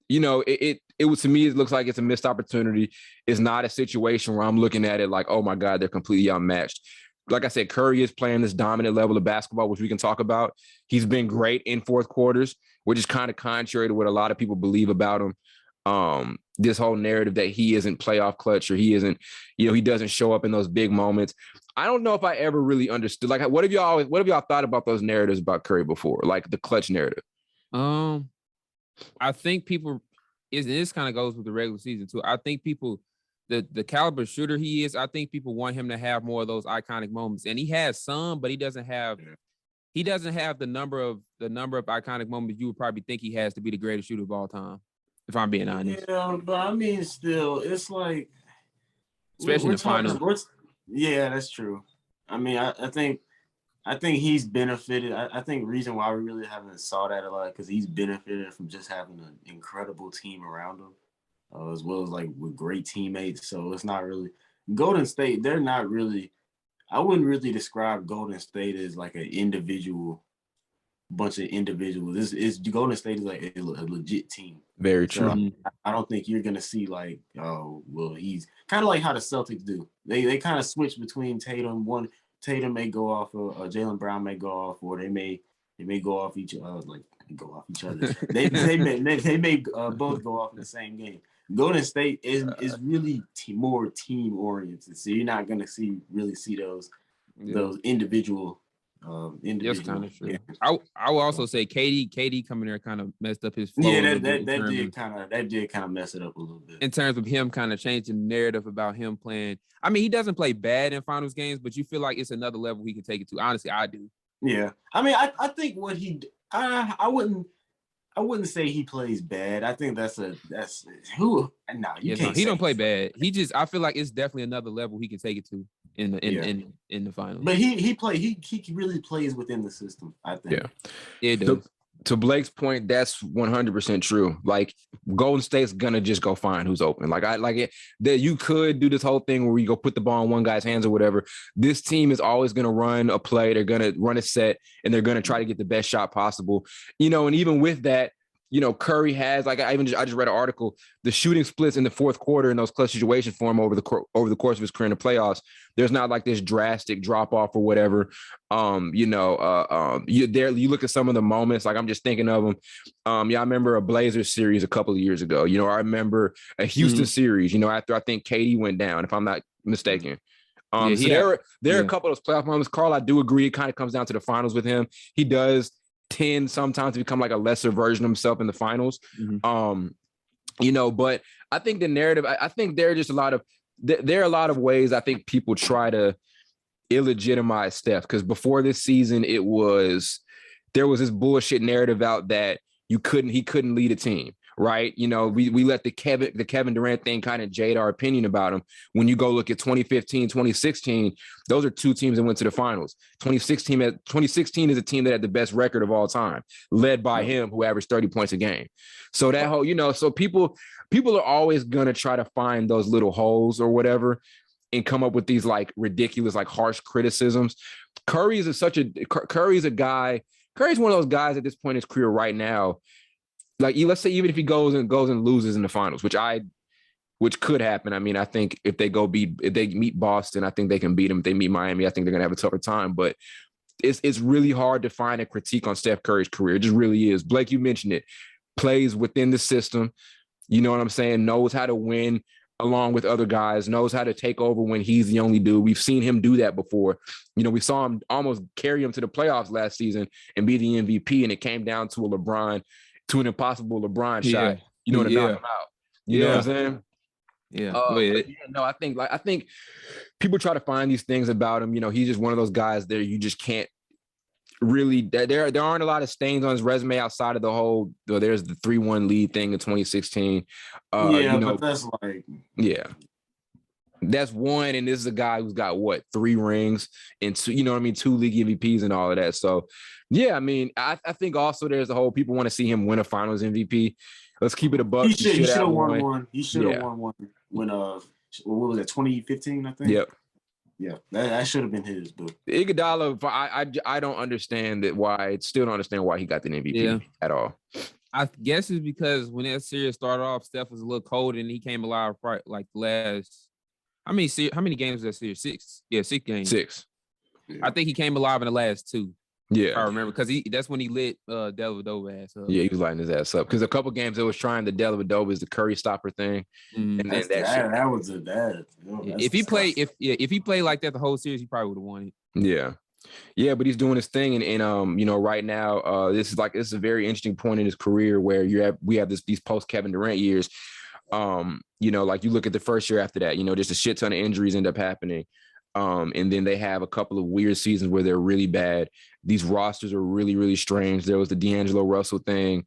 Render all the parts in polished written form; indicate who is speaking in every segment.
Speaker 1: it was, to me, it looks like it's a missed opportunity. It's not a situation where I'm looking at it like, oh my God, they're completely outmatched. Like I said, Curry is playing this dominant level of basketball, which we can talk about. He's been great in fourth quarters, which is kind of contrary to what a lot of people believe about him. This whole narrative that he isn't playoff clutch, or he isn't, he doesn't show up in those big moments. I don't know if I ever really understood. Like, what have y'all thought about those narratives about Curry before? Like the clutch narrative.
Speaker 2: I think people this kind of goes with the regular season too. I think people, the caliber shooter he is, I think people want him to have more of those iconic moments, and he has some, but he doesn't have the number of iconic moments you would probably think he has to be the greatest shooter of all time, if I'm being honest.
Speaker 3: Yeah, but I mean, still, it's like,
Speaker 2: especially in the finals.
Speaker 3: Yeah, that's true. I mean, I think he's benefited. I think the reason why we really haven't saw that a lot, because he's benefited from just having an incredible team around him, as well as like with great teammates. So it's not really Golden State. They're not really. I wouldn't really describe Golden State as like an individual, bunch of individuals. It's Golden State is like a legit team.
Speaker 1: Very true.
Speaker 3: So I don't think you're gonna see like, oh well, he's kind of like how the Celtics do. They kind of switch between Tatum. Tatum may go off, Jaylen Brown may go off, or they may go off each other. They may both go off in the same game. Golden State is really more team oriented, so you're not gonna see those individual.
Speaker 2: That's kind of true. I will also say KD coming there kind of messed up his flow.
Speaker 3: Yeah, that did kind of mess it up a little bit
Speaker 2: in terms of him kind of changing the narrative about him playing. I mean, he doesn't play bad in finals games, but you feel like it's another level he can take it to. Honestly, I do.
Speaker 3: Yeah, I mean, I think what I wouldn't say he plays bad. I think that's who. No, you can't.
Speaker 2: He don't play bad. I feel like it's definitely another level he can take it to in the finals.
Speaker 3: But he really plays within the system, I think.
Speaker 2: Yeah, it does.
Speaker 1: To Blake's point, that's 100% true. Like, Golden State's gonna just go find who's open. That you could do this whole thing where you go put the ball in one guy's hands or whatever. This team is always gonna run a play. They're gonna run a set, and they're gonna try to get the best shot possible. And even with that, Curry has, like, I just read an article, the shooting splits in the fourth quarter in those clutch situations for him over the course of his career in the playoffs. There's not like this drastic drop off or whatever. You look at some of the moments, like I'm just thinking of them. I remember a Blazers series a couple of years ago. I remember a Houston series, after I think KD went down, if I'm not mistaken. There are a couple of those playoff moments. Carl, I do agree. It kind of comes down to the finals with him. He does tend sometimes to become like a lesser version of himself in the finals. But I think the narrative, I think there are just there are a lot of ways I think people try to illegitimize Steph, because before this season, there was this bullshit narrative out that he couldn't lead a team. Right. We let the Kevin Durant thing kind of jade our opinion about him. When you go look at 2015, 2016, those are two teams that went to the finals. 2016 is a team that had the best record of all time, led by him, who averaged 30 points a game. So that whole, so people are always going to try to find those little holes or whatever and come up with these like ridiculous, like harsh criticisms. Curry's one of those guys at this point in his career right now. Like, let's say even if he goes and loses in the finals, which could happen. I mean, I think if they meet Boston, I think they can beat them. If they meet Miami, I think they're gonna have a tougher time. But it's really hard to find a critique on Steph Curry's career. It just really is. Blake, you mentioned it. Plays within the system. You know what I'm saying? Knows how to win along with other guys. Knows how to take over when he's the only dude. We've seen him do that before. We saw him almost carry him to the playoffs last season and be the MVP, and it came down to an impossible LeBron shot, to knock him out. You know what I'm saying?
Speaker 2: Yeah.
Speaker 1: I think people try to find these things about him. He's just one of those guys that you just can't really. There aren't a lot of stains on his resume outside of the whole. There's the 3-1 lead thing in 2016.
Speaker 3: But that's like.
Speaker 1: Yeah. That's one, and this is a guy who's got 3 rings and 2 league MVPs and all of that. So, yeah, I mean, I think also there's the whole people want to see him win a Finals MVP. Let's keep it a buck.
Speaker 3: He should have won one. He should have won one when what was it, 2015? I think.
Speaker 1: Yep.
Speaker 3: Yeah, that should have been his. But
Speaker 1: Iguodala, I don't understand that. Still don't understand why he got the MVP at all.
Speaker 2: I guess it's because when that series started off, Steph was a little cold and he came alive like the last. How many games was that series? 6. Yeah, 6 games.
Speaker 1: 6.
Speaker 3: Yeah.
Speaker 2: I think he came alive in the last 2.
Speaker 1: Yeah,
Speaker 2: I remember because that's when he lit Dellavedova ass up.
Speaker 1: Yeah, he was lighting his ass up because a couple games it was trying the Dellavedova is the Curry stopper thing, and then that shit.
Speaker 3: That was a bad.
Speaker 2: If he played, if he played like that the whole series, he probably would have won it.
Speaker 1: Yeah, but he's doing his thing, and you know, right now, this is a very interesting point in his career where we have these post Kevin Durant years. You know, like you look at the first year after that, you know, just a shit ton of injuries end up happening. And then they have a couple of weird seasons where they're really bad. These rosters are really, really strange. There was the D'Angelo Russell thing,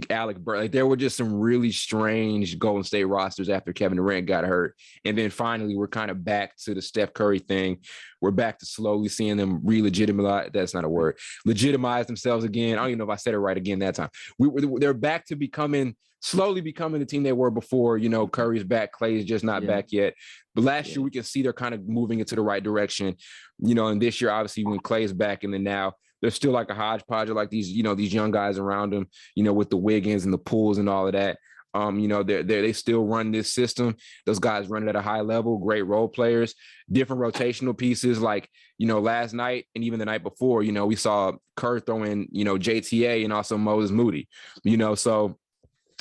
Speaker 1: Alec Burks. Like there were just some really strange Golden State rosters after Kevin Durant got hurt. And then finally, we're kind of back to the Steph Curry thing. We're back to slowly seeing them re-legitimize. That's not a word. Legitimize themselves again. I don't even know if I said it right again that time. They're back to slowly becoming the team they were before. You know, Curry's back, Clay's just not back yet. But last year we can see they're kind of moving into the right direction. You know, and this year, obviously, when Clay's back, and then now there's still like a hodgepodge of like these young guys around him, you know, with the Wiggins and the Pools and all of that. You know, they still run this system. Those guys run it at a high level, great role players, different rotational pieces. Like, you know, last night and even the night before, you know, we saw Kerr throw in, you know, JTA and also Moses Moody, you know, so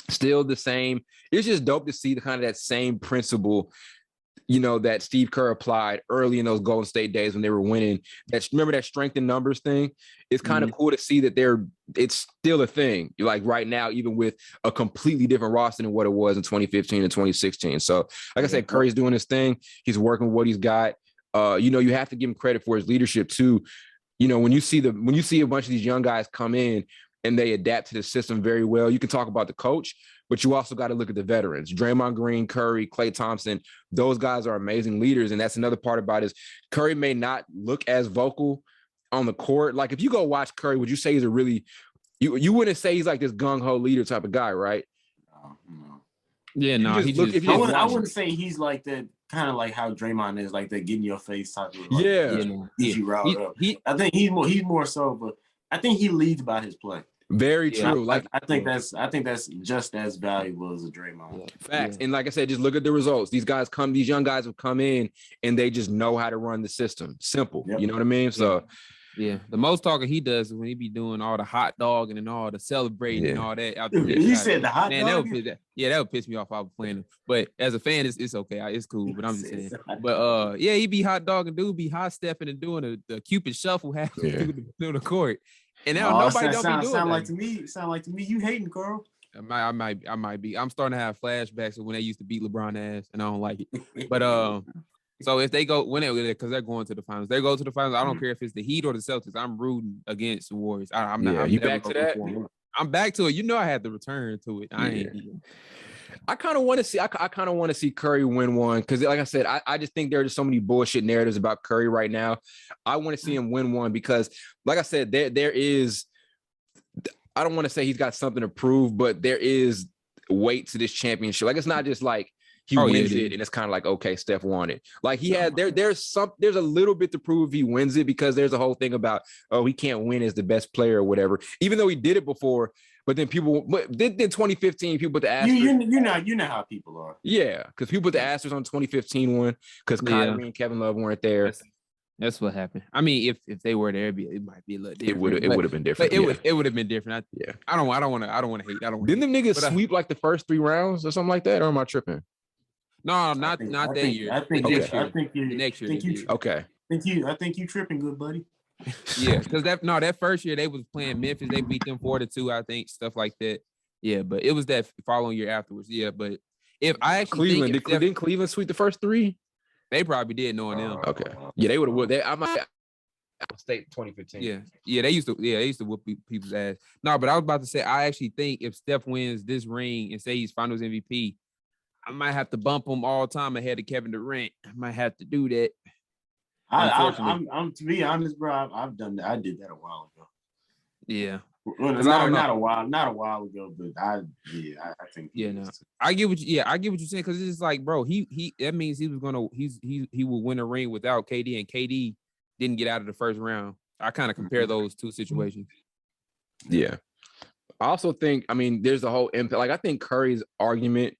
Speaker 1: still the same. It's just dope to see the kind of that same principle, you know, that Steve Kerr applied early in those Golden State days when they were winning. Remember that strength in numbers thing? It's kind of cool to see that it's still a thing. Like right now, even with a completely different roster than what it was in 2015 and 2016. So, like I said, Curry's doing his thing. He's working with what he's got. You know, you have to give him credit for his leadership too. You know, when you see a bunch of these young guys come in and they adapt to the system very well, you can talk about the coach, but you also got to look at the veterans. Draymond Green, Curry, Klay Thompson, those guys are amazing leaders. And that's another part about it is Curry may not look as vocal on the court. Like if you go watch Curry, would you say he's you wouldn't say he's like this gung-ho leader type of guy, right?
Speaker 3: No.
Speaker 2: Yeah, no.
Speaker 3: I wouldn't say he's like that, kind of like how Draymond is, like that get in your face type of. Like, get you riled up. I think he's more so, but I think he leads by his play.
Speaker 1: Very true.
Speaker 3: I think that's just as valuable as a Draymond.
Speaker 1: Facts. And like I said, just look at the results. These young guys have come in and they just know how to run the system. Simple. Yep. You know what I mean? So
Speaker 2: yeah. The most talking he does is when he be doing all the hot dogging and all the celebrating and all that.
Speaker 3: You said the hot dog?
Speaker 2: That would piss me off if I was playing him. But as a fan, it's okay. It's cool. But I'm just saying. But he be hot dogging, dude be hot stepping and doing the Cupid shuffle halfway through the court. And now nobody don't be doing that.
Speaker 3: Sound like to me you hating, Carl.
Speaker 2: I might be. I'm starting to have flashbacks of when they used to beat LeBron ass, and I don't like it. But so if they go because they're going to the finals, they go to the finals. I don't care if it's the Heat or the Celtics. I'm rooting against the Warriors. I'm not.
Speaker 1: You back to that?
Speaker 2: I'm back to it. You know, I had to return to it.
Speaker 1: I kind of want to see. I kind of want to see Curry win one because, like I said, I just think there are just so many bullshit narratives about Curry right now. I want to see him win one because, like I said, there is. I don't want to say he's got something to prove, but there is weight to this championship. Like it's not just like he wins it and it's kind of like, okay, Steph won it. Like he had there's a little bit to prove he wins it because there's a whole thing about he can't win as the best player or whatever, even though he did it before. But then then 2015, people put the asterisk.
Speaker 3: You know how people are.
Speaker 1: Yeah, because people put the asterisk on 2015 one because Kyrie and Kevin Love weren't there.
Speaker 2: That's what happened. I mean, if they were there, it might be a little different.
Speaker 1: It would have been different.
Speaker 2: It would have been different. I don't want to hate.
Speaker 1: Didn't them niggas sweep like the first 3 rounds or something like that? Or am I tripping?
Speaker 2: No, not that year.
Speaker 3: I think
Speaker 2: next year.
Speaker 1: Okay.
Speaker 3: I think you tripping, good buddy.
Speaker 2: Yeah, because that first year they was playing Memphis. They beat them 4-2, I think, stuff like that. Yeah, but it was that following year afterwards. Yeah, but if I actually
Speaker 1: didn't Cleveland sweep the first 3?
Speaker 2: They probably did, knowing them.
Speaker 1: Okay. Yeah, they would have. I might. State 2015.
Speaker 2: Yeah, they used to whoop people's ass. No, but I was about to say, I actually think if Steph wins this ring and say he's Finals MVP, I might have to bump him all time ahead of Kevin Durant. I might have to do that.
Speaker 3: I'm to be honest, bro. I've done that. I did that a while ago.
Speaker 2: Yeah.
Speaker 3: Well, not a while ago, but I think.
Speaker 2: Yeah, no. I get what you're saying because it's just like, bro, he that means he will win a ring without KD, and KD didn't get out of the first round. I kind of compare those two situations.
Speaker 1: Yeah. I also think, I mean, there's the whole impact. Like, I think Curry's argument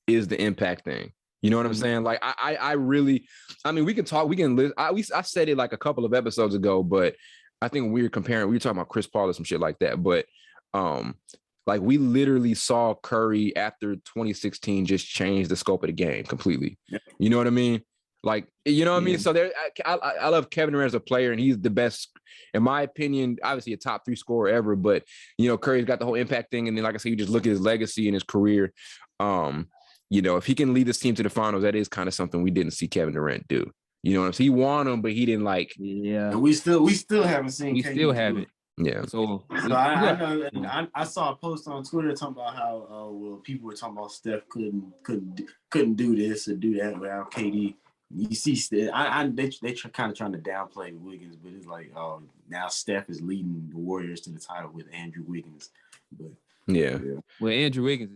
Speaker 1: is the impact thing. You know what I'm saying? Like, I really, I mean, we can list. I said it like a couple of episodes ago, but I think we were talking about Chris Paul or some shit like that. But like, we literally saw Curry after 2016 just change the scope of the game completely.
Speaker 3: Yeah.
Speaker 1: You know what I mean? Like, you know what I mean? So I love Kevin Durant as a player, and he's the best, in my opinion, obviously a top 3 scorer ever. But, you know, Curry's got the whole impact thing. And then, like I said, you just look at his legacy and his career. You know, if he can lead this team to the finals, that is kind of something we didn't see Kevin Durant do. You know what I'm saying? He won them, but he didn't like.
Speaker 3: Yeah. And we still haven't seen.
Speaker 2: We still haven't.
Speaker 1: Yeah.
Speaker 3: So I know, and I saw a post on Twitter talking about how well, people were talking about Steph couldn't do this or do that without KD. You see, they kind of trying to downplay Wiggins, but it's like, oh, now Steph is leading the Warriors to the title with Andrew Wiggins. But
Speaker 2: well, Andrew Wiggins